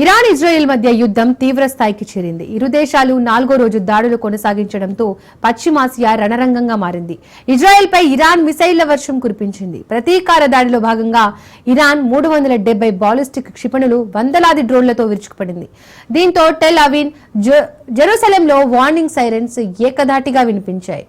Iran Israel మధ్య యుద్ధం తీవ్ర స్థాయికి చేరింది. ఇరు దేశాలు 4వ రోజు దాడులు కొనసాగించడంతో పశ్చిమాసియా రణరంగంగా మారింది. ఇజ్రాయెల్పై ఇరాన్ మిసైళ్ల వర్షం కురిపించింది. ప్రతీకార దాడిలో భాగంగా ఇరాన్ 370 బాలిస్టిక్ క్షిపణులు వందలాది డ్రోన్లతో విరుచుకుపడింది. దీంతో టెల్ అవీవ్, జెరూసలేంలో వార్నింగ్ సైరన్స్ ఏకధాటిగా వినిపించాయి.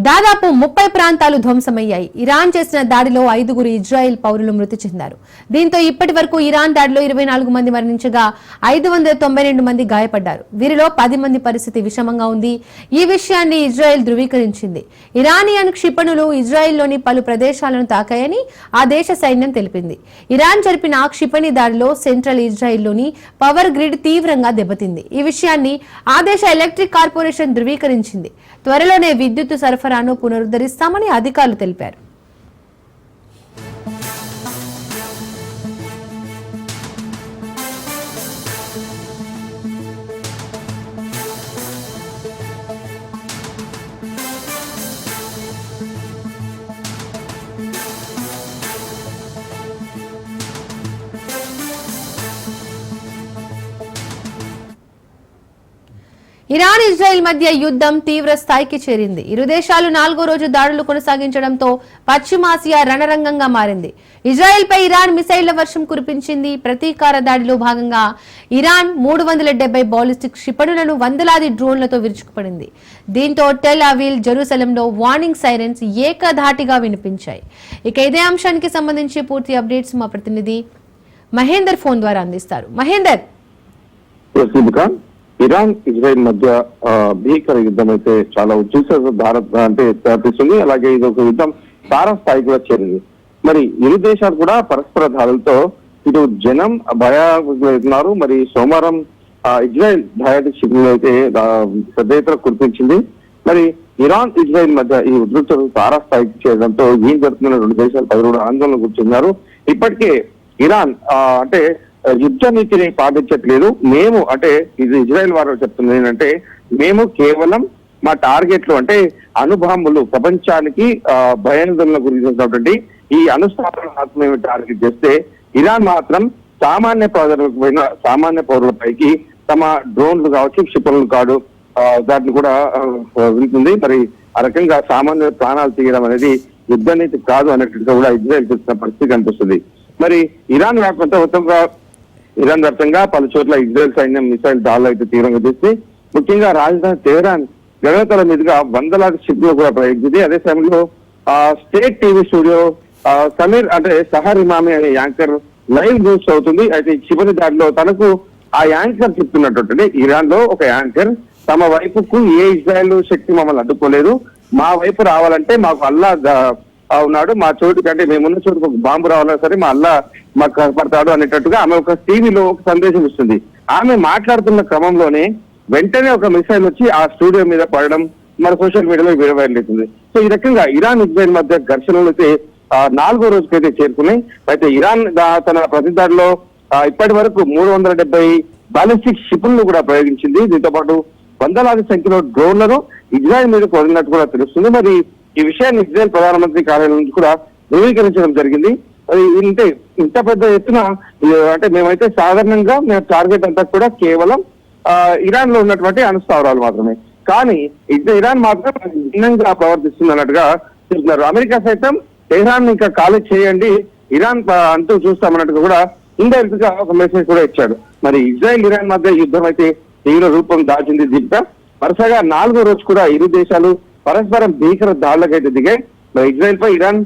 దాదాపు 30 ప్రాంతాలు ధ్వంసమయ్యాయి. ఇరాన్ చేసిన దాడిలో 5గురు ఇజ్రాయెల్ పౌరులు మృతి చెందారు. దీంతో ఇప్పటి వరకు ఇరాన్ దాడిలో 24 మంది మరణించగా 592 మంది గాయపడ్డారు. వీరిలో 10 మంది పరిస్థితి విషమంగా ఉంది. ఈ విషయాన్ని ఇజ్రాయెల్ ధృవీకరించింది. ఇరానియన్ క్షిపణులు ఇజ్రాయెల్లోని పలు ప్రదేశాలను తాకాయని ఆ దేశ సైన్యం తెలిపింది. ఇరాన్ జరిపిన క్షిపణి దాడిలో సెంట్రల్ ఇజ్రాయెల్లోని పవర్ గ్రిడ్ తీవ్రంగా దెబ్బతింది. ఈ విషయాన్ని ఆ దేశ ఎలక్ట్రిక్ కార్పొరేషన్ ధృవీకరించింది. త్వరలోనే విద్యుత్ సరఫరాను పునరుద్ధరిస్తామని అధికారులు తెలిపారు. ఇరాన్ ఇజ్రాయెల్ మధ్య యుద్ధం తీవ్ర స్థాయికి చేరింది. ఇరు దేశాలు 4వ రోజు దాడులు కొనసాగించడంతో పశ్చిమాసియా రణరంగంగా మారింది. ఇజ్రాయెల్పై ఇరాన్ మిసైళ్ల వర్షం కురిపించింది. ప్రతీకార దాడిలో భాగంగా ఇరాన్ 370 బాలిస్టిక్ క్షిపణులను వందలాది డ్రోన్లతో విరుచుకుపడింది. దీంతో టెల్ అవీవ్, జెరూసలేంలో వార్నింగ్ సైరన్స్ ఏకధాటిగా వినిపించాయి. ఇక ఇదే అంశానికి సంబంధించి పూర్తి అప్డేట్స్ మా ప్రతినిధి మహేందర్ ఫోన్ ద్వారా అందిస్తారు. మహేందర్, ఇరాన్ ఇజ్రాయెల్ మధ్య భీకర యుద్ధం అయితే చాలా ఉద్దేశాలు దారితీస్తుంది. అలాగే ఇది ఒక యుద్ధం తారస్థాయి కూడా చేరింది. మరి ఇరు దేశాలు కూడా పరస్పర దాడులతో ఇటు జనం భయన్నారు. మరి సోమవారం ఇజ్రాయెల్ డయాటిక్ శిబిరంలో అయితే పెద్ద ఎత్తున కురిపించింది. మరి ఇరాన్ ఇజ్రాయెల్ మధ్య ఈ ఉద్రిక్తతలు తారస్థాయికి చేరడంతో ఏం జరుగుతున్న రెండు దేశాలు పది కూడా ఆందోళన కూర్చున్నారు. ఇప్పటికే ఇరాన్ అంటే యుద్ధ నీతిని పాటించట్లేదు. మేము అంటే ఇది ఇజ్రాయెల్ వారు చెప్తున్నది ఏంటంటే, మేము కేవలం మా టార్గెట్లు అంటే అణుబాంబులు ప్రపంచానికి భయాందోళన గురించినటువంటి ఈ అనుస్థాపన మాత్రమే టార్గెట్ చేస్తే, ఇరాన్ మాత్రం సామాన్య పౌరులపైకి తమ డ్రోన్లు కావచ్చు, క్షిపణులు కాదు దాన్ని కూడా వెళ్తుంది. మరి ఆ రకంగా సామాన్య ప్రాణాలు తీయడం అనేది యుద్ధ నీతి కాదు అన్నట్టుగా కూడా ఇజ్రాయెల్ చేసిన పరిస్థితి కనిపిస్తుంది. మరి ఇరాన్ వ్యాప్తంగా పలు చోట్ల ఇజ్రాయెల్ సైన్యం మిసైల్ దాడులు అయితే తీవ్రంగా చేసి, ముఖ్యంగా రాజధాని తెహరాన్ గగనతల మీదుగా వందలాది షిప్లు కూడా ప్రయోగించింది. అదే సమయంలో స్టేట్ టీవీ స్టూడియో సమీర్ అంటే సహర్ ఇమామి అనే యాంకర్ లైవ్ న్యూస్ అవుతుంది. అయితే క్షిపణి దాడిలో తనకు ఆ యాంకర్ చెప్తున్నట్టు, ఇరాన్ లో ఒక యాంకర్ తమ వైపుకు ఏ ఇజ్రాయెల్ శక్తి మమ్మల్ని అడ్డుకోలేదు, మా వైపు రావాలంటే మాకు అల్లా ఉన్నాడు, మా చోటుకి అంటే మేమున్న చోటుకు ఒక బాంబు రావాలన్నా సరే మా అల్లా మాకు కనపడతాడు అనేటట్టుగా ఆమె ఒక టీవీలో ఒక సందేశం ఇస్తుంది. ఆమె మాట్లాడుతున్న క్రమంలోనే వెంటనే ఒక మిసైల్ వచ్చి ఆ స్టూడియో మీద పడడం మన సోషల్ మీడియాలో వైరల్ అవుతుంది. సో ఈ రకంగా ఇరాన్ ఇజ్రాయెల్ మధ్య ఘర్షణలు అయితే 4వ రోజుకైతే చేరుకున్నాయి. అయితే ఇరాన్ తన ప్రతిదాడిలో ఇప్పటి వరకు 370 బాలిస్టిక్ క్షిపణులు కూడా ప్రయోగించింది. దీంతో పాటు వందలాది సంఖ్యలో డ్రోన్లను ఇజ్రాయెల్ మీద వదిలినట్టు కూడా తెలుస్తుంది. మరి ఈ విషయాన్ని ఇజ్రాయెల్ ప్రధానమంత్రి కార్యాలయం నుంచి కూడా ధృవీకరించడం జరిగింది. అంటే ఇంత పెద్ద ఎత్తున అంటే మేమైతే సాధారణంగా మేము టార్గెట్ అంతా కూడా కేవలం ఇరాన్ లో ఉన్నటువంటి అణుస్థావరాలు మాత్రమే, కానీ ఇరాన్ మాత్రం భిన్నంగా ప్రవర్తిస్తుంది అన్నట్టుగా చెప్తున్నారు. అమెరికా సైతం టెహ్రాన్ ఇంకా ఖాళీ చేయండి, ఇరాన్ అంటూ చూస్తామన్నట్టుగా కూడా ఇండైరెక్ట్ గా ఒక మెసేజ్ కూడా ఇచ్చాడు. మరి ఇజ్రాయెల్ ఇరాన్ మధ్య యుద్ధం అయితే తీవ్ర రూపం దాచింది. దీంతో వరుసగా 4వ రోజు కూడా ఇరు దేశాలు పరస్పరం భీకర దాడులకైతే దిగాయి. మరి ఇజ్రాయెల్ పై ఇరాన్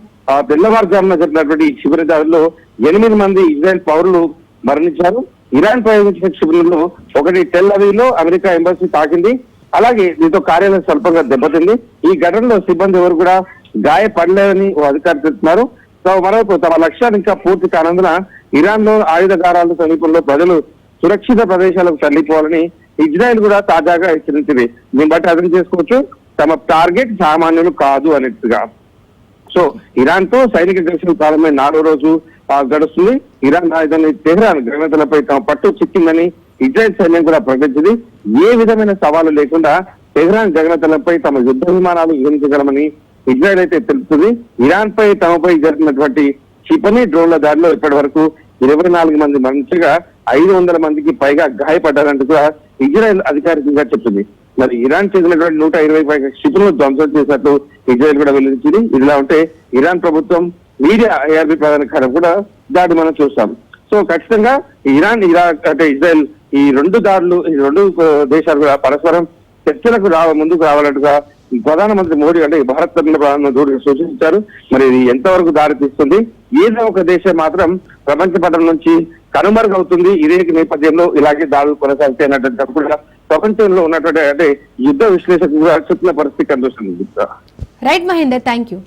తెల్లవారుజామున జరిగినటువంటి ఈ క్షిపణి దాడుల్లో 8 మంది ఇజ్రాయెల్ పౌరులు మరణించారు. ఇరాన్ ప్రయోగించిన క్షిపణుల్లో ఒకటి టెల్ అవీవ్ లో అమెరికా ఎంబసీ తాకింది. అలాగే దీంతో కార్యాలయం స్వల్పంగా దెబ్బతింది. ఈ ఘటనలో సిబ్బంది ఎవరు కూడా గాయపడలేదని ఓ అధికారులు చెప్తున్నారు. మరోవైపు తమ లక్ష్యాన్ని ఇంకా పూర్తి కానందున ఇరాన్ లో ఆయుధగారాల సమీపంలో ప్రజలు సురక్షిత ప్రదేశాలకు తరలిపోవాలని ఇజ్రాయెల్ కూడా తాజాగా హెచ్చరించింది. దీన్ని బట్టి అర్థం చేసుకోవచ్చు తమ టార్గెట్ సామాన్యులు కాదు అన్నట్టుగా. సో ఇరాన్ తో సైనిక ఘర్షణ ప్రారంభమై 4వ రోజు గడుస్తుంది. ఇరాన్ రాజధాని తెహ్రాన్ గగనతలపై తమ పట్టు చిక్కిందని ఇజ్రాయెల్ సైన్యం కూడా ప్రకటించింది. ఏ విధమైన సవాలు లేకుండా టెహ్రాన్ గగనతలంపై తమ యుద్ధ విమానాలు విహరించగలమని ఇజ్రాయెల్ అయితే తెలుపుతుంది. ఇరాన్ పై తమపై జరిగినటువంటి క్షిపణి డ్రోన్ల దాడిలో ఇప్పటి వరకు 24 మంది మరణించగా 500 మందికి పైగా గాయపడ్డారంటూ కూడా ఇజ్రాయెల్ అధికారికంగా చెప్పింది. మరి ఇరాన్ చేసినటువంటి 120 పైగా క్షిపణులు ధ్వంసం చేసినట్టు ఇజ్రాయెల్ కూడా వెల్లడించింది. ఇదిలా ఉంటే ఇరాన్ ప్రభుత్వం మీడియా ఐఆర్బీ ప్రధాన కార్యం కూడా దాడి మనం చూస్తాం. సో ఖచ్చితంగా ఇరాన్ ఇరాక్ అంటే ఇజ్రాయెల్ ఈ రెండు దేశాలు కూడా పరస్పరం చర్చలకు ముందుకు రావాలంటగా ప్రధానమంత్రి మోడీ అంటే భారత్ తరఫున ప్రధానమంత్రి మోడీ సూచించారు. మరి ఇది ఎంతవరకు దారి తీస్తుంది? ఏదో ఒక దేశం మాత్రం ప్రపంచ పటం నుంచి కనుమరుగవుతుంది. ఇదే నేపథ్యంలో ఇలాగే దాడులు కొనసాగితే అన్నట్టు కూడా ప్రపంచంలో ఉన్నటువంటి అంటే యుద్ధ విశ్లేషకులు చెప్తున్న పరిస్థితి కనిపిస్తుంది. Right Mahender, thank you.